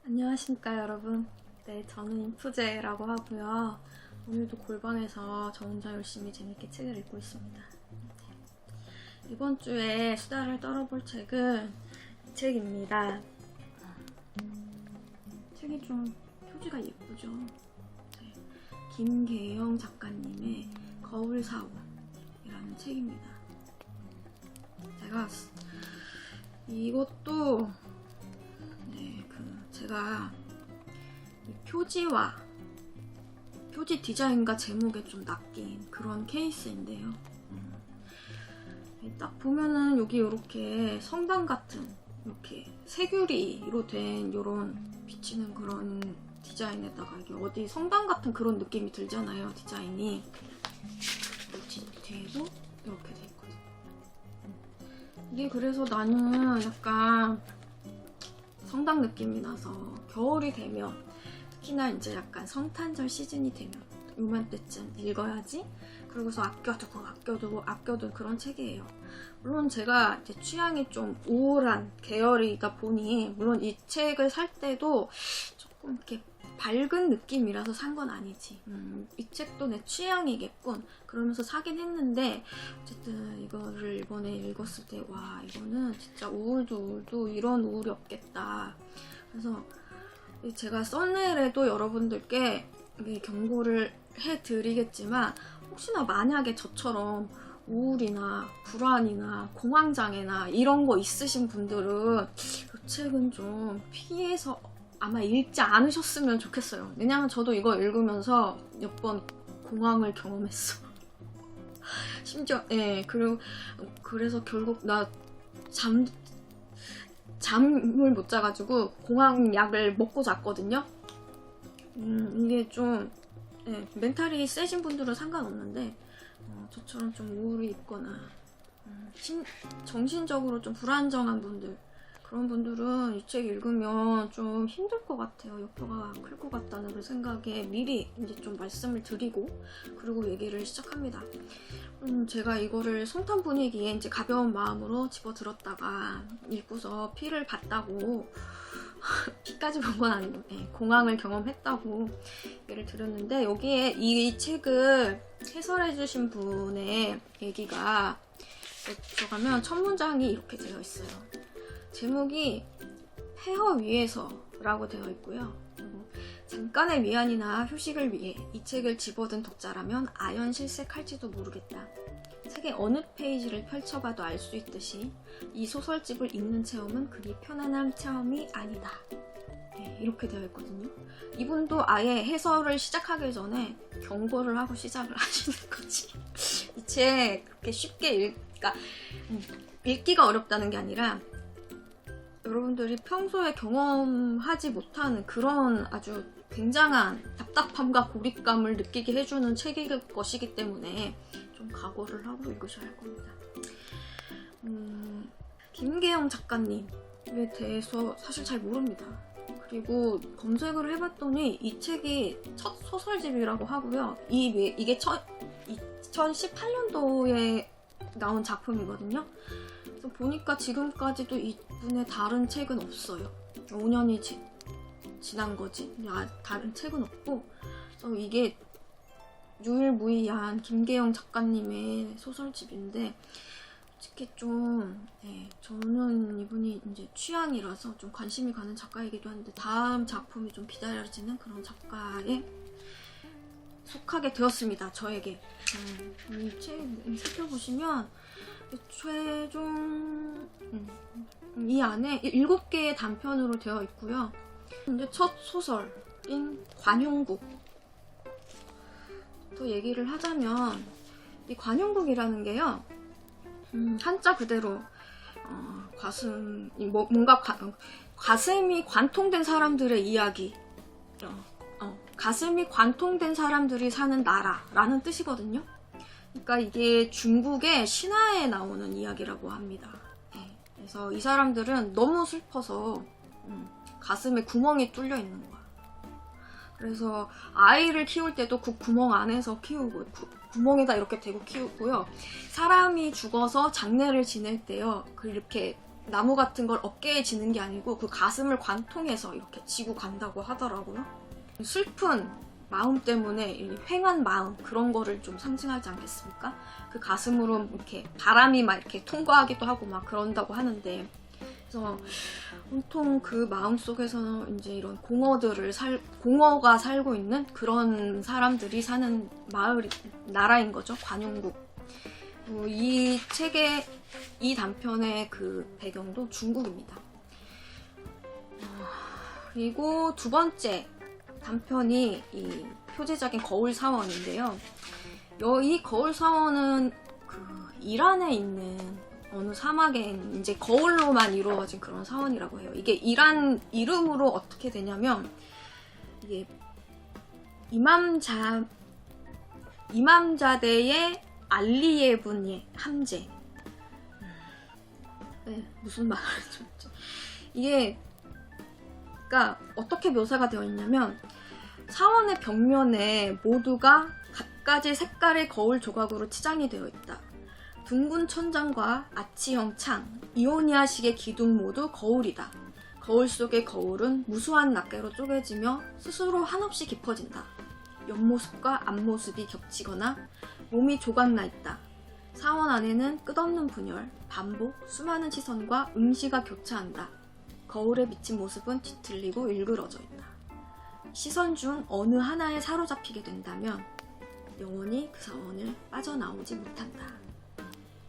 안녕하십니까 여러분. 네, 저는 인프제라고 하고요. 오늘도 골방에서 저 혼자 열심히 재밌게 책을 읽고 있습니다. 네. 이번 주에 수다를 떨어볼 책은 이 책입니다. 책이 좀 표지가 예쁘죠? 네. 김계영 작가님의 거울사원이라는 책입니다. 이것도 제가 표지와 표지 디자인과 제목에 좀 낚인 그런 케이스인데요. 딱 보면은 여기 이렇게 성당 같은 이렇게 새규리로 된 이런 비치는 그런 디자인에다가 이게 어디 성당 같은 그런 느낌이 들잖아요, 디자인이. 뒤에도 이렇게 돼 있거든요. 이게 그래서 나는 약간 성당 느낌이 나서 겨울이 되면 특히나 이제 약간 성탄절 시즌이 되면 요맘때쯤 읽어야지. 그러고서 아껴두고 그런 책이에요. 물론 제가 이제 취향이 좀 우울한 계열이다 보니 물론 이 책을 살 때도 조금 이렇게 밝은 느낌이라서 산 건 아니지. 이 책도 내 취향이겠군 그러면서 사긴 했는데 어쨌든 이거를 이번에 읽었을 때 와, 이거는 진짜 우울도 이런 우울이 없겠다. 그래서 제가 썸네일에도 여러분들께 경고를 해드리겠지만 혹시나 만약에 저처럼 우울이나 불안이나 공황장애나 이런 거 있으신 분들은 이 책은 좀 피해서 아마 읽지 않으셨으면 좋겠어요. 왜냐면 저도 이거 읽으면서 몇 번 공황을 경험했어. 심지어 그래서 결국 나 잠을 못 자가지고 공황약을 먹고 잤거든요. 이게 좀 멘탈이 세신 분들은 상관없는데 저처럼 좀 우울이 있거나 정신적으로 좀 불안정한 분들, 그런 분들은 이 책 읽으면 좀 힘들 것 같아요. 역효과가 클 것 같다는 그 생각에 미리 이제 좀 말씀을 드리고 그리고 얘기를 시작합니다. 제가 이거를 성탄 분위기에 이제 가벼운 마음으로 집어들었다가 읽고서 피를 봤다고 피까지 본 건 아니고 공황을 경험했다고 얘기를 드렸는데, 여기에 이 책을 해설해주신 분의 얘기가 들어가면 첫 문장이 이렇게 되어 있어요. 제목이 폐허 위에서 라고 되어 있고요. 잠깐의 위안이나 휴식을 위해 이 책을 집어든 독자라면 아연실색할지도 모르겠다. 책의 어느 페이지를 펼쳐봐도 알 수 있듯이 이 소설집을 읽는 체험은 그리 편안한 체험이 아니다. 이렇게 되어 있거든요. 이분도 아예 해설을 시작하기 전에 경고를 하고 시작을 하시는 거지. 이 책 그렇게 쉽게 읽기가 어렵다는 게 아니라 여러분들이 평소에 경험하지 못하는 그런 아주 굉장한 답답함과 고립감을 느끼게 해주는 책일 것이기 때문에 좀 각오를 하고 읽으셔야 할 겁니다. 김계영 작가님에 대해서 사실 잘 모릅니다. 그리고 검색을 해봤더니 이 책이 첫 소설집이라고 하고요. 이게 2018년도에 나온 작품이거든요. 그래서 보니까 지금까지도 이분의 다른 책은 없어요. 5년이 지난 거지. 다른 책은 없고, 그래서 이게 유일무이한 김계영 작가님의 소설집인데, 솔직히 좀 저는 이분이 이제 취향이라서 좀 관심이 가는 작가이기도 한데 다음 작품이 좀 기다려지는 그런 작가에 속하게 되었습니다. 저에게. 이 책 살펴보시면 최종 이 안에 7개의 단편으로 되어 있고요. 이제 첫 소설인 관용국 또 얘기를 하자면, 이 관용국이라는 게요, 한자 그대로 뭔가 가슴이 관통된 사람들의 이야기, 가슴이 관통된 사람들이 사는 나라라는 뜻이거든요. 그러니까 이게 중국의 신화에 나오는 이야기라고 합니다. 그래서 이 사람들은 너무 슬퍼서 가슴에 구멍이 뚫려 있는 거야. 그래서 아이를 키울 때도 그 구멍 안에서 키우고 구멍에다 이렇게 대고 키우고요. 사람이 죽어서 장례를 지낼 때요, 이렇게 나무 같은 걸 어깨에 지는 게 아니고 그 가슴을 관통해서 이렇게 지고 간다고 하더라고요. 슬픈 마음 때문에 이 휑한 마음, 그런 거를 좀 상징하지 않겠습니까? 그 가슴으로 이렇게 바람이 막 이렇게 통과하기도 하고 막 그런다고 하는데, 그래서 온통 그 마음 속에서는 이제 이런 공허가 살고 있는 그런 사람들이 사는 나라인 거죠. 관용국. 이 책의 이 단편의 그 배경도 중국입니다. 그리고 두 번째 단편이 이 표제적인 거울 사원인데요. 이 거울 사원은 그 이란에 있는 어느 사막에 이제 거울로만 이루어진 그런 사원이라고 해요. 이게 이란 이름으로 어떻게 되냐면, 이게 이맘자대의 알리예분의 함제. 네, 무슨 말이죠? 이게 그러니까 어떻게 묘사가 되어 있냐면, 사원의 벽면에 모두가 갖가지 색깔의 거울 조각으로 치장이 되어 있다. 둥근 천장과 아치형 창, 이오니아식의 기둥 모두 거울이다. 거울 속의 거울은 무수한 낱개로 쪼개지며 스스로 한없이 깊어진다. 옆모습과 앞모습이 겹치거나 몸이 조각나 있다. 사원 안에는 끝없는 분열, 반복, 수많은 시선과 응시가 교차한다. 거울에 비친 모습은 뒤틀리고 일그러져 있다. 시선 중 어느 하나에 사로잡히게 된다면 영원히 그 사원을 빠져나오지 못한다.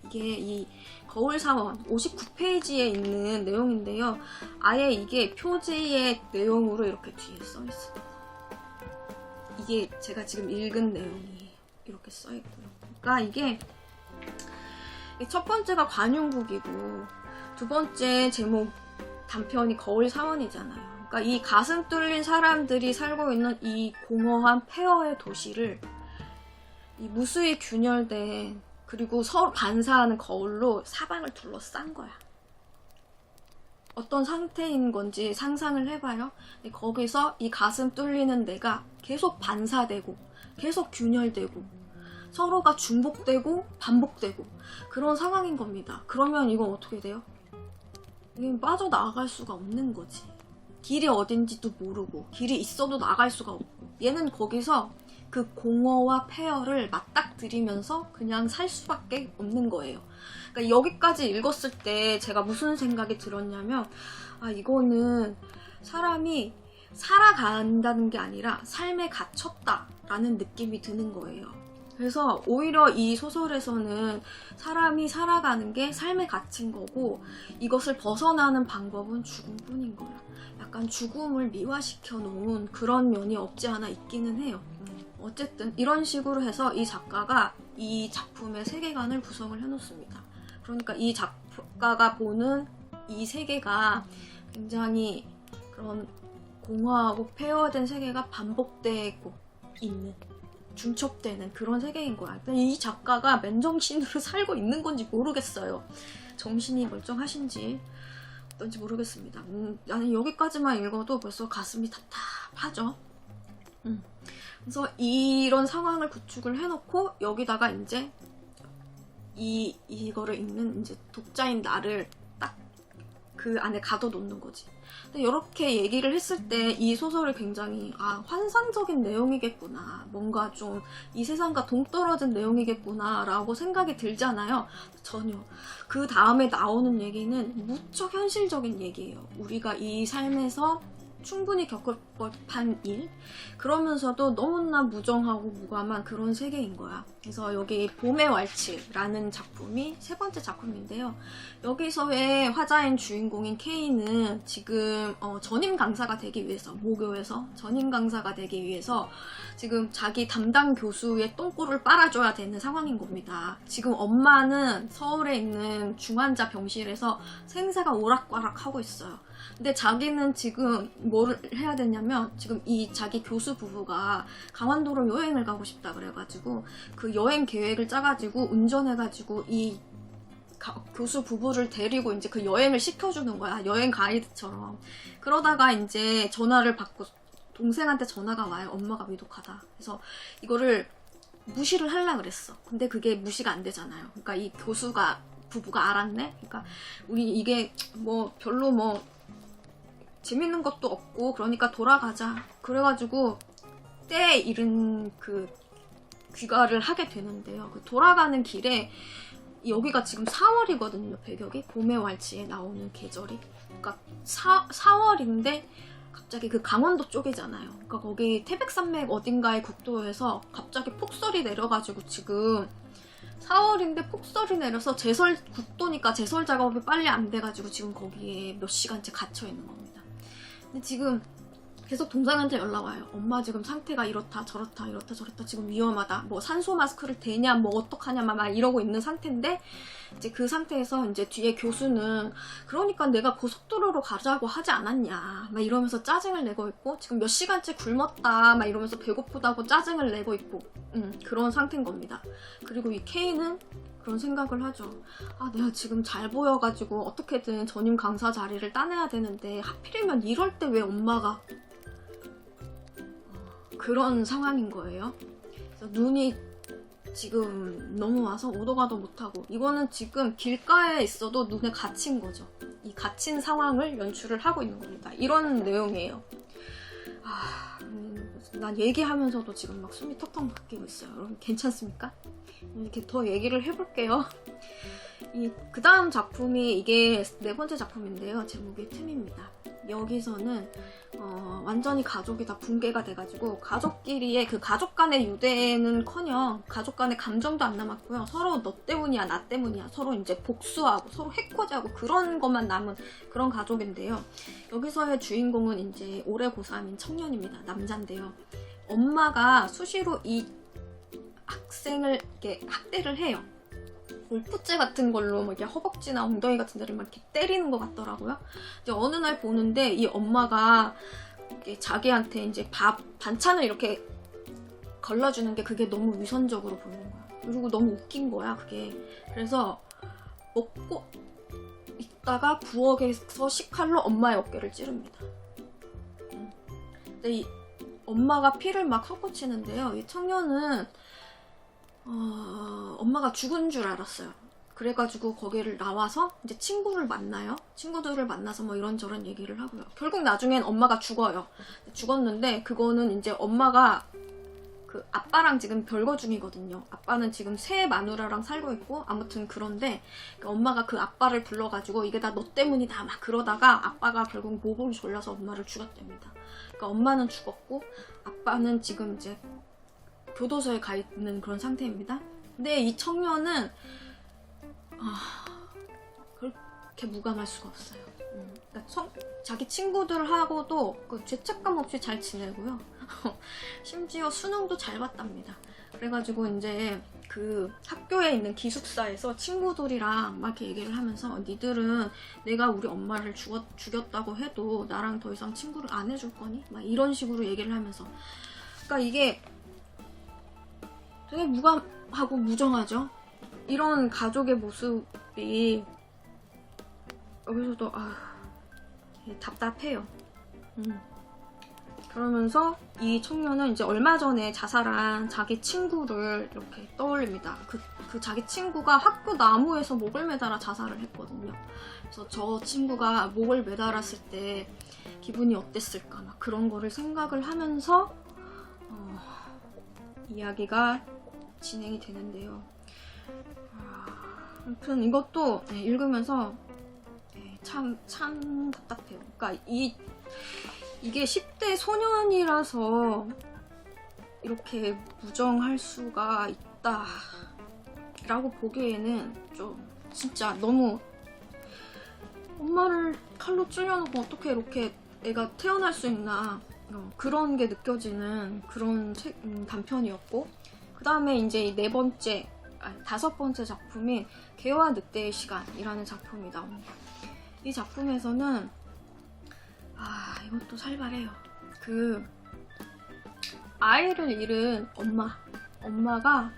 이게 이 거울 사원 59페이지에 있는 내용인데요. 아예 이게 표지의 내용으로 이렇게 뒤에 써 있습니다. 이게 제가 지금 읽은 내용이 이렇게 써 있고요. 그러니까 이게 첫 번째가 관용국이고 두 번째 제목 단편이 거울 사원이잖아요. 그러니까 이 가슴 뚫린 사람들이 살고 있는 이 공허한 폐허의 도시를 이 무수히 균열된, 그리고 서로 반사하는 거울로 사방을 둘러싼 거야. 어떤 상태인 건지 상상을 해봐요. 거기서 이 가슴 뚫리는 데가 계속 반사되고 계속 균열되고 서로가 중복되고 반복되고 그런 상황인 겁니다. 그러면 이건 어떻게 돼요? 이게 빠져나갈 수가 없는 거지. 길이 어딘지도 모르고 길이 있어도 나갈 수가 없고, 얘는 거기서 그 공허와 폐허를 맞닥뜨리면서 그냥 살 수밖에 없는 거예요. 그러니까 여기까지 읽었을 때 제가 무슨 생각이 들었냐면, 아, 이거는 사람이 살아간다는 게 아니라 삶에 갇혔다라는 느낌이 드는 거예요. 그래서 오히려 이 소설에서는 사람이 살아가는 게 삶에 갇힌 거고, 이것을 벗어나는 방법은 죽음뿐인 거야. 약간 죽음을 미화시켜 놓은 그런 면이 없지 않아 있기는 해요. 어쨌든 이런 식으로 해서 이 작가가 이 작품의 세계관을 구성을 해놓습니다. 그러니까 이 작가가 보는 이 세계가 굉장히 그런 공허하고 폐허된 세계가 반복되고 있는, 중첩되는 그런 세계인 거야. 이 작가가 맨정신으로 살고 있는 건지 모르겠어요. 정신이 멀쩡하신지 어떤지 모르겠습니다. 나는 여기까지만 읽어도 벌써 가슴이 답답하죠. 그래서 이런 상황을 구축을 해놓고 여기다가 이제 이거를 읽는 이제 독자인 나를 딱 그 안에 가둬놓는 거지. 근데 이렇게 얘기를 했을 때 이 소설이 굉장히 환상적인 내용이겠구나, 뭔가 좀 이 세상과 동떨어진 내용이겠구나 라고 생각이 들잖아요. 전혀. 그 다음에 나오는 얘기는 무척 현실적인 얘기예요. 우리가 이 삶에서 충분히 겪을 법한 일, 그러면서도 너무나 무정하고 무감한 그런 세계인 거야. 그래서 여기 봄의 왈츠라는 작품이 세 번째 작품인데요. 여기서의 화자인 주인공인 K는 지금 전임 강사가 되기 위해서, 모교에서 전임 강사가 되기 위해서 지금 자기 담당 교수의 똥꼬를 빨아줘야 되는 상황인 겁니다. 지금 엄마는 서울에 있는 중환자 병실에서 생사가 오락가락하고 있어요. 근데 자기는 지금 뭐를 해야 되냐면, 지금 이 자기 교수 부부가 강원도로 여행을 가고 싶다 그래가지고 그 여행 계획을 짜가지고 운전해가지고 이 교수 부부를 데리고 이제 그 여행을 시켜주는 거야. 여행 가이드처럼. 그러다가 이제 전화를 받고 동생한테 전화가 와요. 엄마가 위독하다. 그래서 이거를 무시를 하려고 그랬어. 근데 그게 무시가 안 되잖아요. 그러니까 이 교수가 부부가 알았네. 그러니까 우리 이게 뭐 별로 뭐 재밌는 것도 없고 그러니까 돌아가자. 그래가지고 때에 이른 그 귀가를 하게 되는데요. 그 돌아가는 길에 여기가 지금 4월이거든요. 배경이 봄의 왈츠에 나오는 계절이. 그러니까 4월인데 갑자기 그 강원도 쪽이잖아요. 그러니까 거기 태백산맥 어딘가의 국도에서 갑자기 폭설이 내려가지고 지금 4월인데 폭설이 내려서 제설 국도니까 제설 작업이 빨리 안 돼가지고 지금 거기에 몇 시간째 갇혀 있는 겁니다. 근데 지금 계속 동생한테 연락 와요. 엄마 지금 상태가 이렇다 저렇다 이렇다 저렇다 지금 위험하다. 뭐 산소 마스크를 대냐 뭐 어떡하냐 막 이러고 있는 상태인데 이제 그 상태에서 이제 뒤에 교수는 그러니까 내가 고속도로로 가자고 하지 않았냐 막 이러면서 짜증을 내고 있고 지금 몇 시간째 굶었다 막 이러면서 배고프다고 짜증을 내고 있고 그런 상태인 겁니다. 그리고 이 K는 그런 생각을 하죠. 아, 내가 지금 잘 보여가지고 어떻게든 전임 강사 자리를 따내야 되는데 하필이면 이럴 때 왜 엄마가 그런 상황인 거예요. 그래서 눈이 지금 넘어와서 오도 가도 못하고 이거는 지금 길가에 있어도 눈에 갇힌 거죠. 이 갇힌 상황을 연출을 하고 있는 겁니다. 이런 내용이에요. 난 얘기하면서도 지금 막 숨이 턱턱 막히고 있어요. 여러분 괜찮습니까? 이렇게 더 얘기를 해볼게요. 그 다음 작품이 이게 4번째 작품인데요. 제목이 틈입니다. 여기서는 완전히 가족이 다 붕괴가 돼가지고 가족끼리의 그 가족 간의 유대는커녕 가족 간의 감정도 안 남았고요. 서로 너 때문이야 나 때문이야 서로 이제 복수하고 서로 해코지하고 그런 것만 남은 그런 가족인데요. 여기서의 주인공은 이제 올해 고3인 청년입니다. 남잔데요. 엄마가 수시로 이 학생을 이렇게 학대를 해요. 골프채 같은 걸로 막 이렇게 허벅지나 엉덩이 같은 데를 막 이렇게 때리는 것 같더라고요. 이제 어느 날 보는데 이 엄마가 이렇게 자기한테 이제 반찬을 이렇게 걸러주는 게 그게 너무 위선적으로 보이는 거야. 그리고 너무 웃긴 거야, 그게. 그래서 먹고 있다가 부엌에서 식칼로 엄마의 어깨를 찌릅니다. 근데 이 엄마가 피를 막 솟구치는데요. 이 청년은 엄마가 죽은 줄 알았어요. 그래가지고 거기를 나와서 이제 친구를 만나요. 친구들을 만나서 뭐 이런저런 얘기를 하고요. 결국 나중엔 엄마가 죽어요. 죽었는데 그거는 이제 엄마가 그 아빠랑 지금 별거 중이거든요. 아빠는 지금 새 마누라랑 살고 있고 아무튼 그런데 엄마가 그 아빠를 불러가지고 이게 다 너 때문이다 막 그러다가 아빠가 결국 목을 졸라서 엄마를 죽였답니다. 그러니까 엄마는 죽었고 아빠는 지금 이제 교도소에 가 있는 그런 상태입니다. 근데 이 청년은 그렇게 무감할 수가 없어요. 그러니까 자기 친구들하고도 그 죄책감 없이 잘 지내고요. 심지어 수능도 잘 봤답니다. 그래가지고 이제 그 학교에 있는 기숙사에서 친구들이랑 막 이렇게 얘기를 하면서 니들은 내가 우리 엄마를 죽였다고 해도 나랑 더 이상 친구를 안 해줄 거니? 막 이런 식으로 얘기를 하면서 그러니까 이게 되게 무감하고 무정하죠. 이런 가족의 모습이 여기서도 답답해요. 그러면서 이 청년은 이제 얼마 전에 자살한 자기 친구를 이렇게 떠올립니다. 그 자기 친구가 학교 나무에서 목을 매달아 자살을 했거든요. 그래서 저 친구가 목을 매달았을 때 기분이 어땠을까 막 그런 거를 생각을 하면서 이야기가 진행이 되는데요. 아무튼 이것도 읽으면서 참 답답해요. 그러니까 이게 10대 소년이라서 이렇게 무정할 수가 있다라고 보기에는 좀 진짜 너무 엄마를 칼로 찔러놓고 어떻게 이렇게 애가 태어날 수 있나 그런 게 느껴지는 그런 단편이었고 그 다음에 이제 이 5번째 작품이 개와 늑대의 시간이라는 작품이 나옵니다. 이 작품에서는 이것도 살벌해요. 그 아이를 잃은 엄마가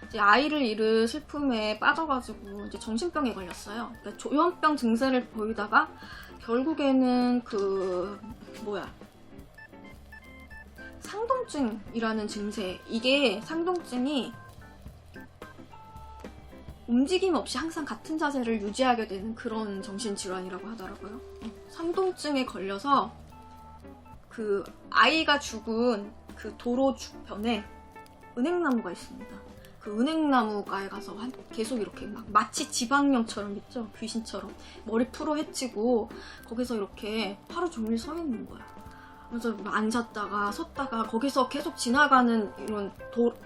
이제 아이를 잃은 슬픔에 빠져가지고 이제 정신병에 걸렸어요. 그러니까 조현병 증세를 보이다가 결국에는 상동증이라는 증세. 이게 상동증이 움직임 없이 항상 같은 자세를 유지하게 되는 그런 정신질환이라고 하더라고요. 상동증에 걸려서 그 아이가 죽은 그 도로 주변에 은행나무가 있습니다. 그 은행나무가에 가서 계속 이렇게 막 마치 지방령처럼 있죠? 귀신처럼 머리 풀어 헤치고 거기서 이렇게 하루 종일 서 있는 거야. 그래서 앉았다가 섰다가 거기서 계속 지나가는 이런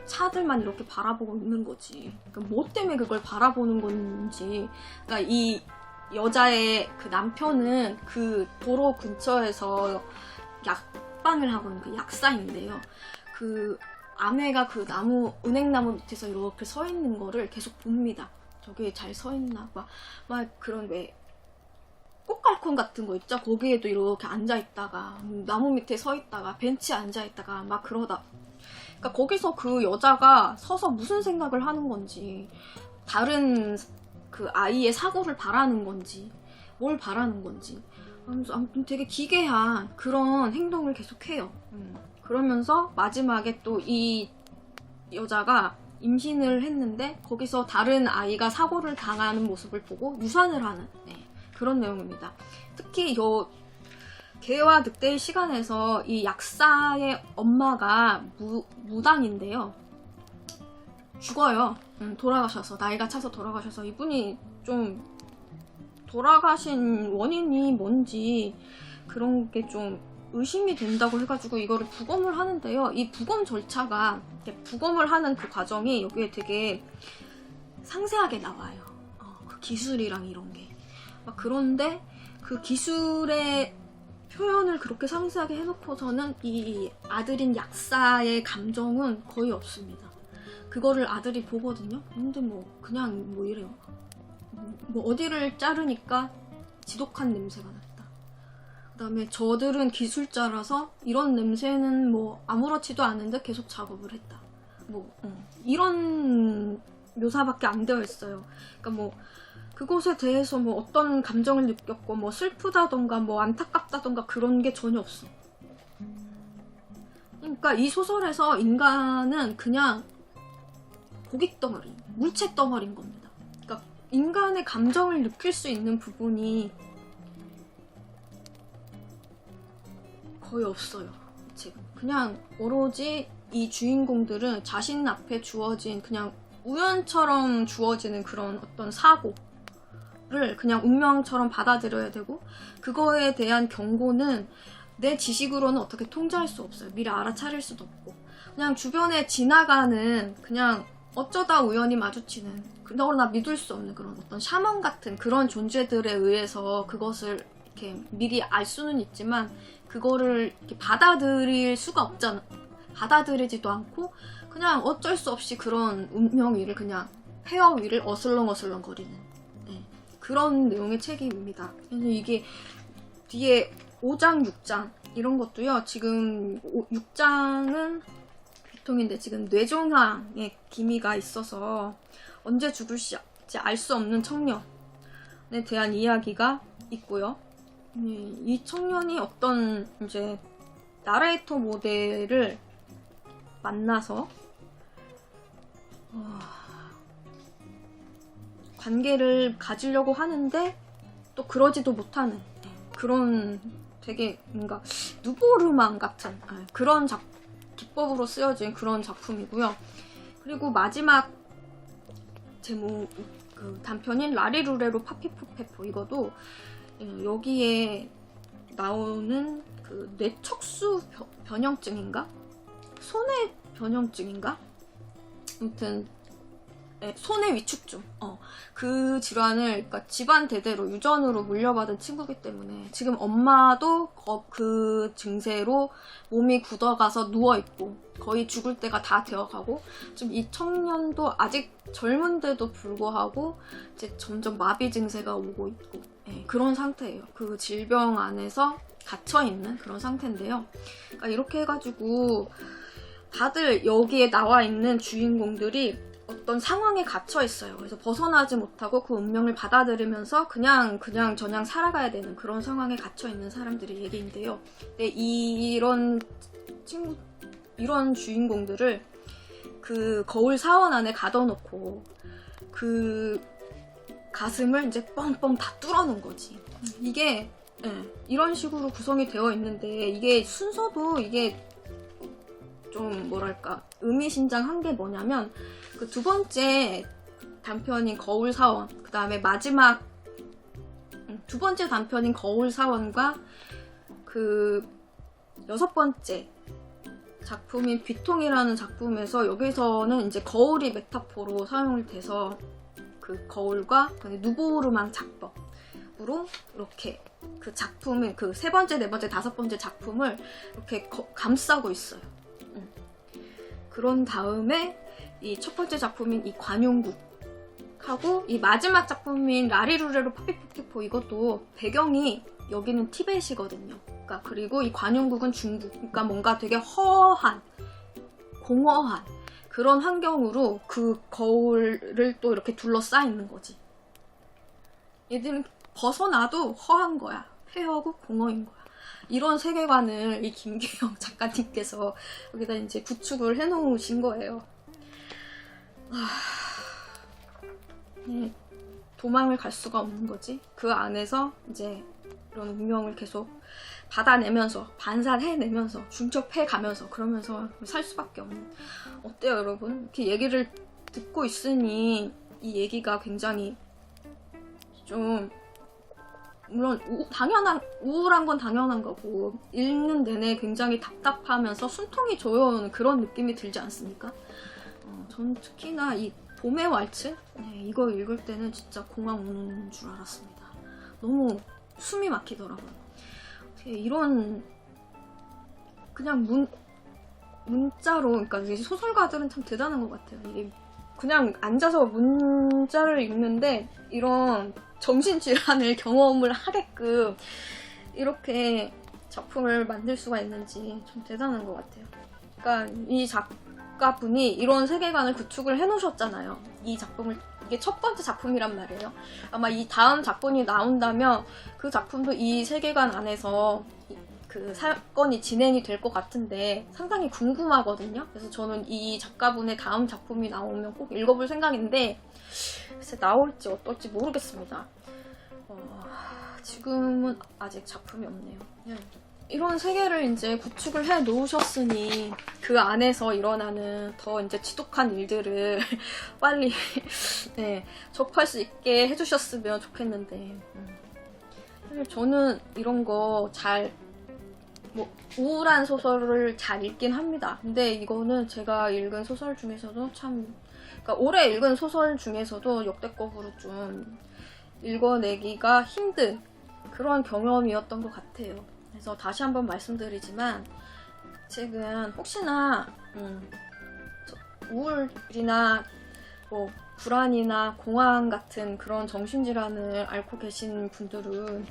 차들만 이렇게 바라보고 있는 거지. 그러니까 뭐 때문에 그걸 바라보는 건지. 그러니까 이 여자의 그 남편은 그 도로 근처에서 약방을 하고 있는 그 약사인데요. 그 아내가 그 은행나무 밑에서 이렇게 서 있는 거를 계속 봅니다. 저기 잘 서 있나? 막 그런 왜 꽃갈콘 같은 거 있죠? 거기에도 이렇게 앉아있다가 나무 밑에 서 있다가 벤치에 앉아있다가 막 그러다. 그러니까 거기서 그 여자가 서서 무슨 생각을 하는 건지, 다른 그 아이의 사고를 바라는 건지, 뭘 바라는 건지, 아무튼 되게 기괴한 그런 행동을 계속해요. 그러면서 마지막에 또 이 여자가 임신을 했는데 거기서 다른 아이가 사고를 당하는 모습을 보고 유산을 하는 그런 내용입니다. 특히 개와 늑대의 시간에서 이 약사의 엄마가 무당인데요. 죽어요. 돌아가셔서, 나이가 차서 돌아가셔서. 이분이 좀 돌아가신 원인이 뭔지 그런 게 좀 의심이 된다고 해가지고 이거를 부검을 하는데요. 이 부검 절차가, 부검을 하는 그 과정이 여기에 되게 상세하게 나와요. 그 기술이랑 이런 게. 그런데 그 기술의 표현을 그렇게 상세하게 해놓고서는 이 아들인 약사의 감정은 거의 없습니다. 그거를 아들이 보거든요. 근데 그냥 이래요. 어디를 자르니까 지독한 냄새가 났다. 그 다음에 저들은 기술자라서 이런 냄새는 아무렇지도 않은데 계속 작업을 했다. 이런 묘사밖에 안 되어 있어요. 그러니까 그것에 대해서 어떤 감정을 느꼈고 슬프다던가 안타깝다던가 그런 게 전혀 없어. 그러니까 이 소설에서 인간은 그냥 고깃덩어리, 물체덩어리인 겁니다. 그러니까 인간의 감정을 느낄 수 있는 부분이 거의 없어요. 지금 그냥 오로지 이 주인공들은 자신 앞에 주어진 그냥 우연처럼 주어지는 그런 어떤 사고를 그냥 운명처럼 받아들여야 되고, 그거에 대한 경고는 내 지식으로는 어떻게 통제할 수 없어요. 미리 알아차릴 수도 없고, 그냥 주변에 지나가는 그냥 어쩌다 우연히 마주치는, 너나 믿을 수 없는 그런 어떤 샤먼 같은 그런 존재들에 의해서 그것을 이렇게 미리 알 수는 있지만 그거를 이렇게 받아들일 수가 없잖아. 받아들이지도 않고 그냥 어쩔 수 없이 그런 운명 위를 그냥 폐허 위를 어슬렁어슬렁 거리는 그런 내용의 책입니다. 그래서 이게 뒤에 5장, 6장 이런 것도요. 지금 6장은 비통인데 지금 뇌종양의 기미가 있어서 언제 죽을지 알 수 없는 청년에 대한 이야기가 있고요. 이 청년이 어떤 이제 나레이터 모델을 만나서 관계를 가지려고 하는데 또 그러지도 못하는 그런 되게 뭔가 누보르망 같은 그런 기법으로 쓰여진 그런 작품이고요. 그리고 마지막 제목 그 단편인 라리루레로 파피푸페포, 이것도 여기에 나오는 그 뇌척수 변형증인가? 손해 변형증인가? 아무튼 손해 위축증. 그 질환을 그러니까 집안 대대로 유전으로 물려받은 친구기 때문에 지금 엄마도 그 증세로 몸이 굳어가서 누워있고 거의 죽을 때가 다 되어가고, 좀 이 청년도 아직 젊은데도 불구하고 이제 점점 마비 증세가 오고 있고 그런 상태예요. 그 질병 안에서 갇혀있는 그런 상태인데요. 그러니까 이렇게 해가지고 다들 여기에 나와 있는 주인공들이 어떤 상황에 갇혀 있어요. 그래서 벗어나지 못하고 그 운명을 받아들이면서 그냥 저냥 살아가야 되는 그런 상황에 갇혀 있는 사람들의 얘기인데요. 근데 이런 주인공들을 그 거울 사원 안에 가둬놓고 그 가슴을 이제 뻥뻥 다 뚫어놓은 거지. 이게 이런 식으로 구성이 되어 있는데 이게 순서도 이게 좀 뭐랄까 의미심장한 게 뭐냐면 그 두 번째 단편인 거울사원, 그 다음에 마지막 두 번째 단편인 거울사원과 그 여섯 번째 작품인 귀통이라는 작품에서 여기서는 이제 거울이 메타포로 사용이 돼서 그 거울과 누보르망 작법으로 이렇게 그 작품의 그 세 번째, 네 번째, 다섯 번째 작품을 이렇게 감싸고 있어요. 그런 다음에 이 첫 번째 작품인 이 관용국하고 이 마지막 작품인 라리루레로 파피푸피포 이것도 배경이 여기는 티벳이거든요. 그러니까 그리고 이 관용국은 중국. 그러니까 뭔가 되게 허한, 공허한 그런 환경으로 그 거울을 또 이렇게 둘러싸 있는 거지. 얘들은 벗어나도 허한 거야. 폐허고 공허인 거야. 이런 세계관을 이 김계영 작가님께서 여기다 이제 구축을 해놓으신 거예요. 네, 도망을 갈 수가 없는 거지. 그 안에서 이제 이런 운명을 계속 받아내면서 반산해내면서 중첩해가면서 그러면서 살 수밖에 없는. 어때요 여러분? 이렇게 얘기를 듣고 있으니 이 얘기가 굉장히 좀 물론 우울한 건 당연한 거고 읽는 내내 굉장히 답답하면서 숨통이 조여오는 그런 느낌이 들지 않습니까? 전 특히나 이 봄의 왈츠? 이거 읽을 때는 진짜 공황 오는 줄 알았습니다. 너무 숨이 막히더라고요. 이런 그냥 문자로, 그러니까 소설가들은 참 대단한 것 같아요. 이게 그냥 앉아서 문자를 읽는데 이런 정신질환을 경험을 하게끔 이렇게 작품을 만들 수가 있는지 좀 대단한 것 같아요. 그러니까 이 작가분이 이런 세계관을 구축을 해놓으셨잖아요. 이 작품을, 이게 첫 번째 작품이란 말이에요. 아마 이 다음 작품이 나온다면 그 작품도 이 세계관 안에서 그 사건이 진행이 될 것 같은데 상당히 궁금하거든요. 그래서 저는 이 작가분의 다음 작품이 나오면 꼭 읽어볼 생각인데 글쎄 나올지 어떨지 모르겠습니다. 지금은 아직 작품이 없네요. 이런 세계를 이제 구축을 해 놓으셨으니 그 안에서 일어나는 더 이제 지독한 일들을 빨리 접할 수 있게 해주셨으면 좋겠는데 저는 이런 거 잘 우울한 소설을 잘 읽긴 합니다. 근데 이거는 제가 읽은 소설 중에서도 참, 그러니까 올해 읽은 소설 중에서도 역대급으로 좀 읽어내기가 힘든 그런 경험이었던 것 같아요. 그래서 다시 한번 말씀드리지만 책은 혹시나 우울이나 뭐 불안이나 공황 같은 그런 정신질환을 앓고 계신 분들은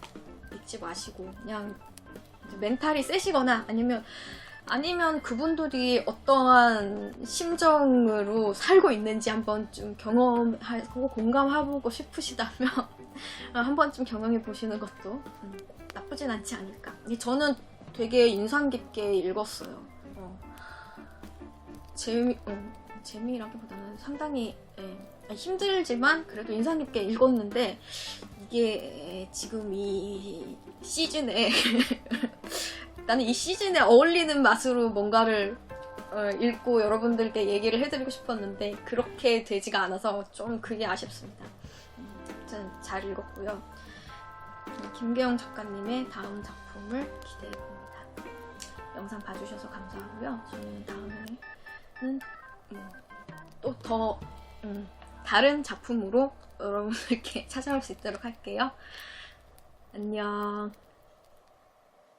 읽지 마시고 그냥 멘탈이 세시거나 아니면 그분들이 어떠한 심정으로 살고 있는지 한번 좀 경험하고 공감해보고 싶으시다면 한 번쯤 경험해 보시는 것도 나쁘진 않지 않을까. 저는 되게 인상 깊게 읽었어요. 재미라기보다는 상당히 힘들지만 그래도 인상 깊게 읽었는데 이게 지금 이 시즌에 나는 이 시즌에 어울리는 맛으로 뭔가를 읽고 여러분들께 얘기를 해드리고 싶었는데 그렇게 되지가 않아서 좀 그게 아쉽습니다. 아무튼 잘 읽었고요. 김계영 작가님의 다음 작품을 기대해봅니다. 영상 봐주셔서 감사하고요. 저는 다음에는 또 더 다른 작품으로 여러분들께 찾아올 수 있도록 할게요. 안녕.